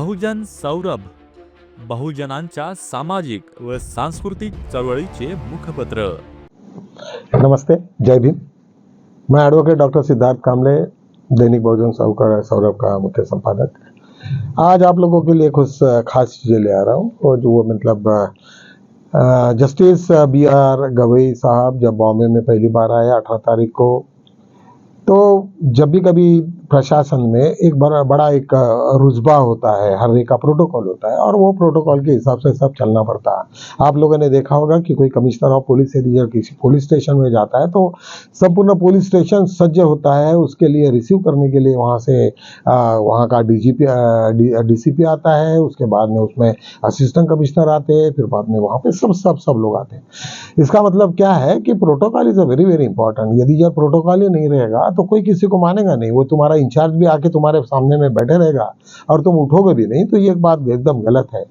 बहुजन सौरभ, बहुजनांच्या सामाजिक व सांस्कृतिक चळवळीचे मुखपत्र। नमस्ते, जय भीम। मैं एडवोकेट डॉक्टर सिद्धार्थ कामले, दैनिक बहुजन सौरभ का मुख्य संपादक। आज आप लोगों के लिए कुछ खास चीजें ले आ रहा हूँ और जो मतलब जस्टिस BR गवई साहब जब बॉम्बे में पहली बार आए 18 तारीख को, तो जब भी कभी प्रशासन में एक बड़ा एक रुतबा होता है, हर एक का प्रोटोकॉल होता है और वो प्रोटोकॉल के हिसाब से सब चलना पड़ता है। आप लोगों ने देखा होगा कि कोई कमिश्नर ऑफ पुलिस यदि किसी पुलिस स्टेशन में जाता है तो संपूर्ण पुलिस स्टेशन सज्ज होता है उसके लिए रिसीव करने के लिए। वहाँ से वहाँ का DCP आता है, उसके बाद में उसमें असिस्टेंट कमिश्नर आते हैं, फिर बाद में वहाँ पे सब लोग आते हैं। इसका मतलब क्या है कि protocol is a very very important. यदि यह प्रोटोकॉल ही नहीं रहेगा तो कोई किसी को मानेगा नहीं, वो तुम्हारा इंचार्ज भी आके तुम्हारे सामने में बैठे रहेगा और तुम उठोगे भी नहीं, तो ये बात एकदम गलत है।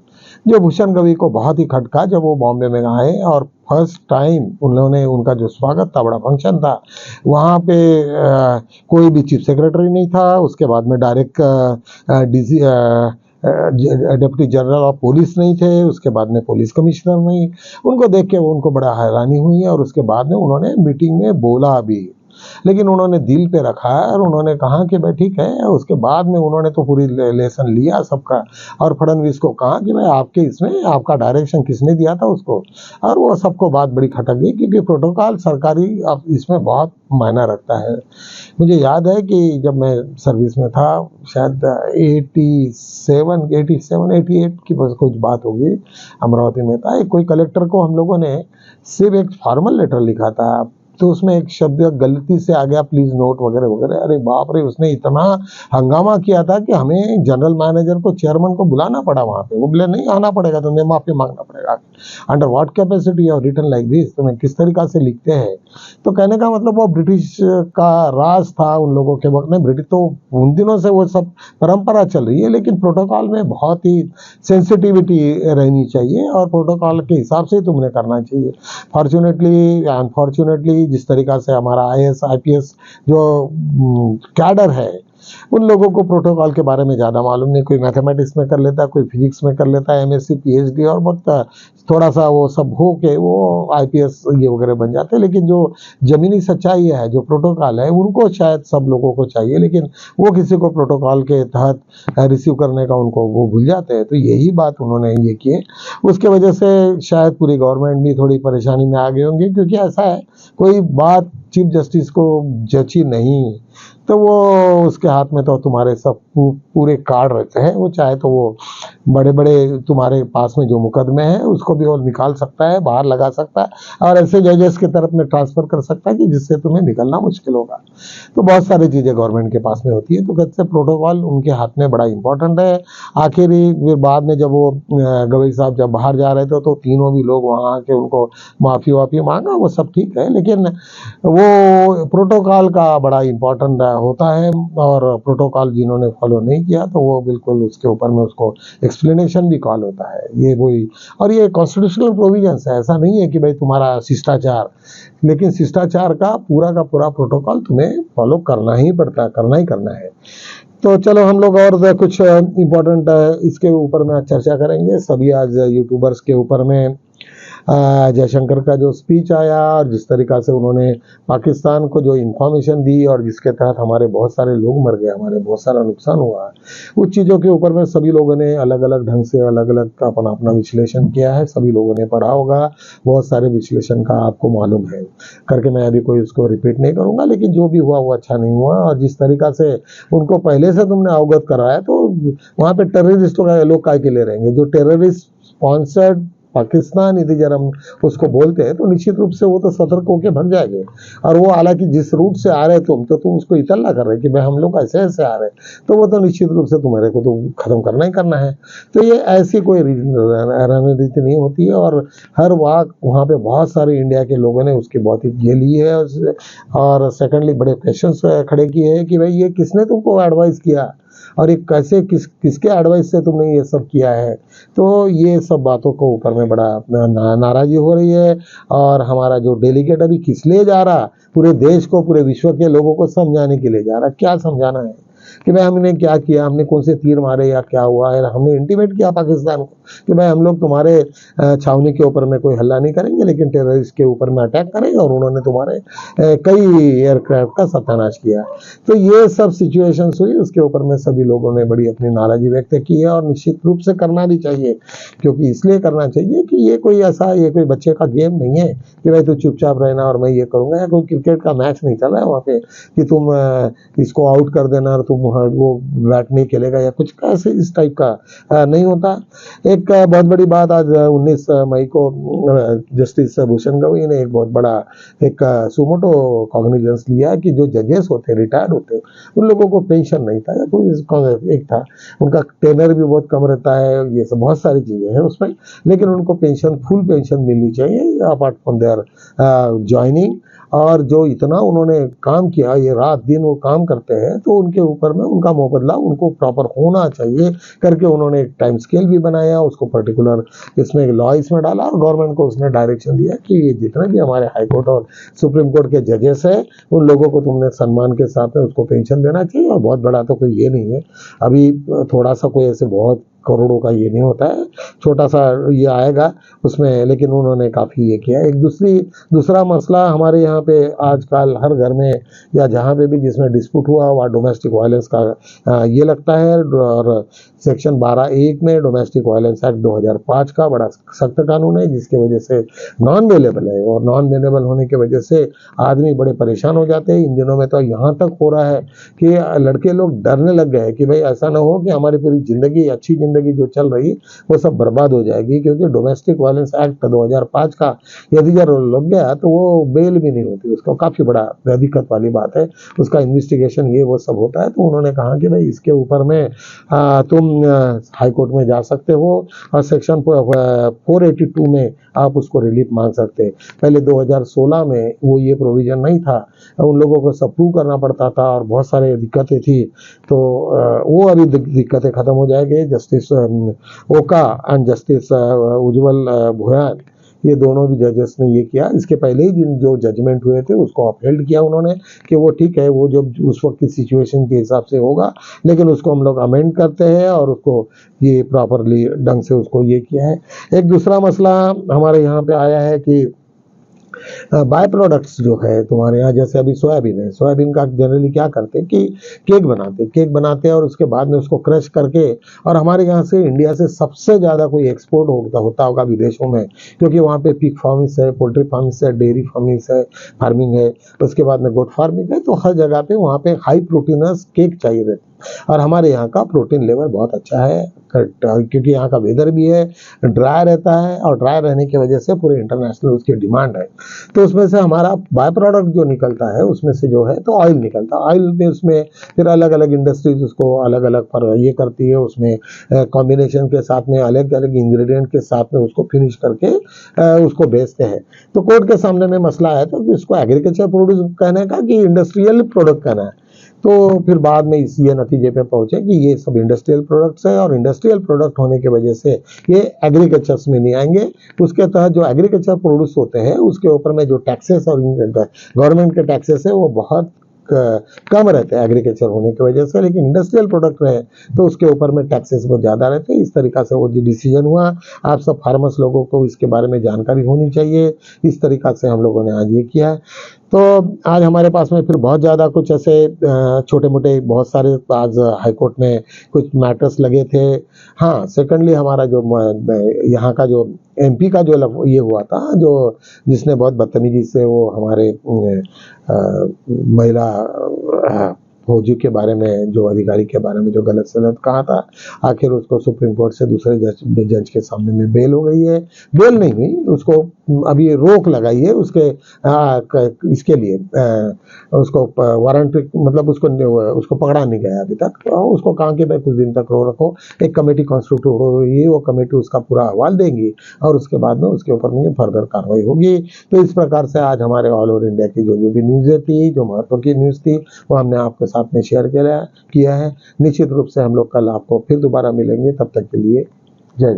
जो भूषण गवई को बहुत ही खटका जब वो बॉम्बे में आए और फर्स्ट टाइम उन्होंने उनका जो स्वागत था, बड़ा फंक्शन था, वहाँ पे कोई भी चीफ सेक्रेटरी नहीं था, उसके बाद में direct deputy general of police नहीं थे, उसके बाद में पुलिस कमिश्नर नहीं। उनको देख के उनको बड़ा हैरानी हुई और उसके बाद में उन्होंने मीटिंग में बोला भी, लेकिन उन्होंने दिल पे रखा और उन्होंने कहा कि भाई ठीक है। उसके बाद में उन्होंने तो पूरी लेसन लिया सबका और फडणवीस को कहा कि भाई आपके इसमें आपका डायरेक्शन किसने दिया था उसको, और वो सबको बात बड़ी खटक गई क्योंकि प्रोटोकॉल सरकारी इसमें बहुत मायना रखता है। मुझे याद है कि जब मैं सर्विस में था, शायद 88 की कुछ बात होगी, अमरावती में था। कोई कलेक्टर को हम लोगों ने सिर्फ एक फॉर्मल लेटर लिखा था, तो उसमें एक शब्द गलती से आ गया, प्लीज नोट वगैरह वगैरह। अरे बाप रे, उसने इतना हंगामा किया था कि हमें जनरल मैनेजर को, चेयरमैन को बुलाना पड़ा वहां पे। वो बोले नहीं आना पड़ेगा, तुम्हें माफी मांगना पड़ेगा। Under what capacity you have written like this, तुम्हें किस तरीका से लिखते हैं। तो कहने का मतलब वो ब्रिटिश का राज था उन लोगों के वक्त में। ब्रिटिश तो उन दिनों से वो सब परंपरा चल रही है, लेकिन प्रोटोकॉल में बहुत ही सेंसिटिविटी रहनी चाहिए और प्रोटोकॉल के हिसाब से तुमने करना चाहिए। फॉर्चुनेटली अनफॉर्चुनेटली जिस तरीका से हमारा IAS IPS जो कैडर है, उन लोगों को प्रोटोकॉल के बारे में ज़्यादा मालूम नहीं। कोई मैथमेटिक्स में कर लेता है, कोई फिजिक्स में कर लेता है, MSc PhD और बहुत थोड़ा सा वो सब हो के वो IPS ये वगैरह बन जाते हैं। लेकिन जो ज़मीनी सच्चाई है, जो प्रोटोकॉल है, उनको शायद सब लोगों को चाहिए, लेकिन वो किसी को प्रोटोकॉल के तहत रिसीव करने का उनको वो भूल जाते हैं। तो यही बात उन्होंने ये किए, उसके वजह से शायद पूरी गवर्नमेंट भी थोड़ी परेशानी में आ गई होंगी, क्योंकि ऐसा है कोई बात चीफ जस्टिस को जची नहीं तो वो उसके हाथ में तो तुम्हारे सब पूरे कार्ड रहते हैं। वो चाहे तो वो बड़े बड़े तुम्हारे पास में जो मुकदमे हैं उसको भी वो निकाल सकता है, बाहर लगा सकता है और ऐसे जजेस की तरफ में ट्रांसफर कर सकता है कि जिससे तुम्हें निकलना मुश्किल होगा। तो बहुत सारी चीजें गवर्नमेंट के पास में होती है। तो कहते प्रोटोकॉल उनके हाथ में बड़ा इंपॉर्टेंट है। आखिरी बाद में जब वो गवई साहब जब बाहर जा रहे थे तो तीनों भी लोग वहाँ आके उनको माफी मांगा, वो सब ठीक है, लेकिन वो प्रोटोकॉल का बड़ा इंपॉर्टेंट होता है और प्रोटोकॉल जिन्होंने फॉलो नहीं किया तो वो बिल्कुल उसके ऊपर में उसको एक्सप्लेनेशन भी कॉल होता है। ये वही, और ये कॉन्स्टिट्यूशनल प्रोविजंस है। ऐसा नहीं है कि भाई तुम्हारा शिष्टाचार, लेकिन शिष्टाचार का पूरा प्रोटोकॉल तुम्हें फॉलो करना ही पड़ता है, करना है। तो चलो हम लोग और कुछ इम्पोर्टेंट इसके ऊपर में चर्चा करेंगे। सभी आज यूट्यूबर्स के ऊपर में जयशंकर का जो स्पीच आया और जिस तरीका से उन्होंने पाकिस्तान को जो इंफॉर्मेशन दी और जिसके तहत हमारे बहुत सारे लोग मर गए, हमारे बहुत सारा नुकसान हुआ, उस चीज़ों के ऊपर में सभी लोगों ने अलग अलग ढंग से अलग अलग अपना विश्लेषण किया है। सभी लोगों ने पढ़ा होगा, बहुत सारे विश्लेषण का आपको मालूम है करके मैं अभी कोई उसको रिपीट नहीं करूँगा। लेकिन जो भी हुआ वो अच्छा नहीं हुआ और जिस तरीका से उनको पहले से तुमने अवगत कराया, तो वहाँ पे टेररिस्ट लोग काय के लिए रहेंगे। जो टेररिस्ट स्पॉन्सर्ड पाकिस्तान यदि जब हम उसको बोलते हैं तो निश्चित रूप से वो तो सतर्क होकर भग जाएंगे। और वो हालांकि जिस रूट से आ रहे तुम, तो तुम उसको इतला कर रहे कि भाई हम लोग ऐसे ऐसे आ रहे, तो वो तो निश्चित रूप से तुम्हारे को तो खत्म करना ही करना है। तो ये ऐसी कोई रणनीति नहीं होती है और हर वहाँ पे बहुत सारे इंडिया के लोगों ने उसकी बहुत ही ये ली है। और सेकेंडली बड़े क्वेश्चन खड़े किए हैं कि भाई ये किसने तुमको एडवाइस किया और ये कैसे किसके एडवाइस से तुमने ये सब किया है। तो ये सब बातों को ऊपर में बड़ा नाराजगी हो रही है। और हमारा जो डेलीगेट अभी किस लिए जा रहा, पूरे देश को, पूरे विश्व के लोगों को समझाने के लिए जा रहा। क्या समझाना है? कि भाई हमने क्या किया, हमने कौन से तीर मारे या क्या हुआ है। हमने इंटीमेट किया पाकिस्तान को कि भाई हम लोग तुम्हारे छावनी के ऊपर में कोई हल्ला नहीं करेंगे, लेकिन टेररिस्ट के ऊपर में अटैक करेंगे, और उन्होंने तुम्हारे कई एयरक्राफ्ट का सत्यानाश किया। तो ये सब सिचुएशंस हुई, उसके ऊपर में सभी लोगों ने बड़ी अपनी नाराजगी व्यक्त की है, और निश्चित रूप से करना भी चाहिए, क्योंकि इसलिए करना चाहिए कि ये कोई कोई बच्चे का गेम नहीं है कि भाई तू चुपचाप रहना और मैं ये करूंगा, या कोई क्रिकेट का मैच नहीं चल रहा है वहाँ पे कि तुम इसको आउट कर देना और तुम वो बैट नहीं खेलेगा या कुछ ऐसे इस टाइप का नहीं होता। एक बहुत बड़ी बात, आज 19 मई को जस्टिस भूषण गवई ने एक बहुत बड़ा एक सुमोटो कॉग्निजेंस लिया कि जो जजेस होते रिटायर्ड होते उन लोगों को पेंशन नहीं था, या कोई एक था, उनका टेनर भी बहुत कम रहता है, ये सब बहुत सारी चीजें हैं उसमें, लेकिन उनको पेंशन, फुल पेंशन मिलनी चाहिए अपार्ट फ्रॉम देयर ज्वाइनिंग। और जो इतना उन्होंने काम किया, ये रात दिन वो काम करते हैं, तो उनके ऊपर में उनका मुबदला उनको प्रॉपर होना चाहिए करके उन्होंने एक टाइम स्केल भी बनाया, उसको पर्टिकुलर इसमें लॉ इसमें डाला, और गवर्नमेंट को उसने डायरेक्शन दिया कि ये जितने भी हमारे हाई कोर्ट और सुप्रीम कोर्ट के जजेस हैं उन लोगों को तुमने सम्मान के साथ में उसको पेंशन देना चाहिए। और बहुत बड़ा तो कोई ये नहीं है, अभी थोड़ा सा कोई ऐसे बहुत करोड़ों का ये नहीं होता है, छोटा सा ये आएगा उसमें, लेकिन उन्होंने काफ़ी ये किया। एक दूसरा मसला हमारे यहाँ पे आजकल हर घर में या जहाँ पे भी जिसमें डिस्प्यूट हुआ वहाँ डोमेस्टिक वायलेंस का ये लगता है, और सेक्शन 12(1) में डोमेस्टिक वायलेंस एक्ट 2005 का बड़ा सख्त कानून है, जिसकी वजह से नॉन अवेलेबल है, और नॉन अवेलेबल होने की वजह से आदमी बड़े परेशान हो जाते हैं। इन दिनों में तो यहाँ तक हो रहा है कि लड़के लोग डरने लग गए कि भाई ऐसा ना हो कि हमारी पूरी ज़िंदगी, अच्छी ज़िंदगी जो चल रही वो सब बर्बाद हो जाएगी, क्योंकि डोमेस्टिक वायलेंस एक्ट 2005 का यदि लग गया तो वो बेल भी नहीं होती, उसका काफ़ी बड़ा दिक्कत वाली बात है, उसका इन्वेस्टिगेशन ये वो सब होता है। तो उन्होंने कहा कि भाई इसके ऊपर में तुम हाई कोर्ट में जा सकते हो, और सेक्शन 482 में आप उसको रिलीफ मांग सकते हैं। पहले 2016 में वो ये प्रोविजन नहीं था, उन लोगों को सब प्रूव करना पड़ता था और बहुत सारे दिक्कतें थी, तो वो अभी दिक्कतें खत्म हो जाएंगे। जस्टिस ओका एंड जस्टिस उज्जवल भुयान, ये दोनों भी जजेस ने ये किया। इसके पहले ही जो जजमेंट हुए थे उसको अपहेल्ड किया उन्होंने कि वो ठीक है, वो जो उस वक्त की सिचुएशन के हिसाब से होगा, लेकिन उसको हम लोग अमेंड करते हैं और उसको ये प्रॉपरली ढंग से उसको ये किया है। एक दूसरा मसला हमारे यहाँ पे आया है कि बाय प्रोडक्ट्स जो है तुम्हारे यहाँ, जैसे अभी सोयाबीन है, सोयाबीन का जनरली क्या करते हैं कि केक बनाते हैं और उसके बाद में उसको क्रश करके, और हमारे यहाँ से इंडिया से सबसे ज़्यादा कोई एक्सपोर्ट होता होगा विदेशों में, क्योंकि वहाँ पे पिग फार्मिंग है, पोल्ट्री फार्मिंग है, डेयरी फार्मिंग है, उसके बाद में गोट फार्मिंग है, तो हर जगह पे वहाँ पे हाई प्रोटीनस केक चाहिए रहते हैं। और हमारे यहाँ का प्रोटीन लेवल बहुत अच्छा है, क्योंकि यहाँ का वेदर भी है, ड्राई रहता है, और ड्राई रहने की वजह से पूरे इंटरनेशनल उसकी डिमांड है। तो उसमें से हमारा बाय प्रोडक्ट जो निकलता है उसमें से जो है तो ऑयल निकलता है। ऑयल में उसमें फिर अलग अलग इंडस्ट्रीज उसको अलग अलग पर ये करती है, उसमें कॉम्बिनेशन के साथ में अलग अलग इंग्रेडिएंट के साथ में उसको फिनिश करके उसको बेचते हैं। तो कोर्ट के सामने में मसला है तो इसको एग्रीकल्चर प्रोड्यूस कहने का कि इंडस्ट्रियल प्रोडक्ट कहना है। तो फिर बाद में इस ये नतीजे पे पहुंचे कि ये सब इंडस्ट्रियल प्रोडक्ट्स है, और इंडस्ट्रियल प्रोडक्ट होने की वजह से ये एग्रीकल्चर्स में नहीं आएंगे। उसके तहत जो एग्रीकल्चर प्रोड्यूस होते हैं उसके ऊपर में जो टैक्सेस और गवर्नमेंट के टैक्सेस है वो बहुत कम रहते हैं एग्रीकल्चर होने की वजह से, लेकिन इंडस्ट्रियल प्रोडक्ट रहे तो उसके ऊपर में टैक्सेस बहुत ज़्यादा रहते हैं। इस तरीक़ा से वो जो डिसीजन हुआ, आप सब फार्मर्स लोगों को इसके बारे में जानकारी होनी चाहिए, इस तरीक़ा से हम लोगों ने आज ये किया है। तो आज हमारे पास में फिर बहुत ज़्यादा कुछ ऐसे छोटे मोटे बहुत सारे आज हाई कोर्ट में कुछ मैटर्स लगे थे। हाँ, सेकेंडली हमारा जो यहाँ का जो MP का जो ये हुआ था, जो जिसने बहुत बदतमीजी से वो हमारे महिला फौजी के बारे में, जो अधिकारी के बारे में जो गलत सलत कहा था, आखिर उसको सुप्रीम कोर्ट से दूसरे जज के सामने में बेल हो गई है। बेल नहीं हुई, उसको अभी रोक लगाई है उसके इसके लिए, उसको वारंट मतलब उसको पकड़ा नहीं गया अभी तक। उसको कहा कि भाई कुछ दिन तक रखो, एक कमेटी कॉन्स्टिट्यूट हो रही है, वो कमेटी उसका पूरा अहवाल देंगी और उसके बाद में उसके ऊपर में फर्दर कार्रवाई होगी। तो इस प्रकार से आज हमारे ऑल ओवर इंडिया की जो भी न्यूज़ें थी, जो महत्व की न्यूज़ थी, वो हमने आपके साथ में शेयर किया है। निश्चित रूप से हम लोग कल आपको फिर दोबारा मिलेंगे, तब तक के लिए जय जय।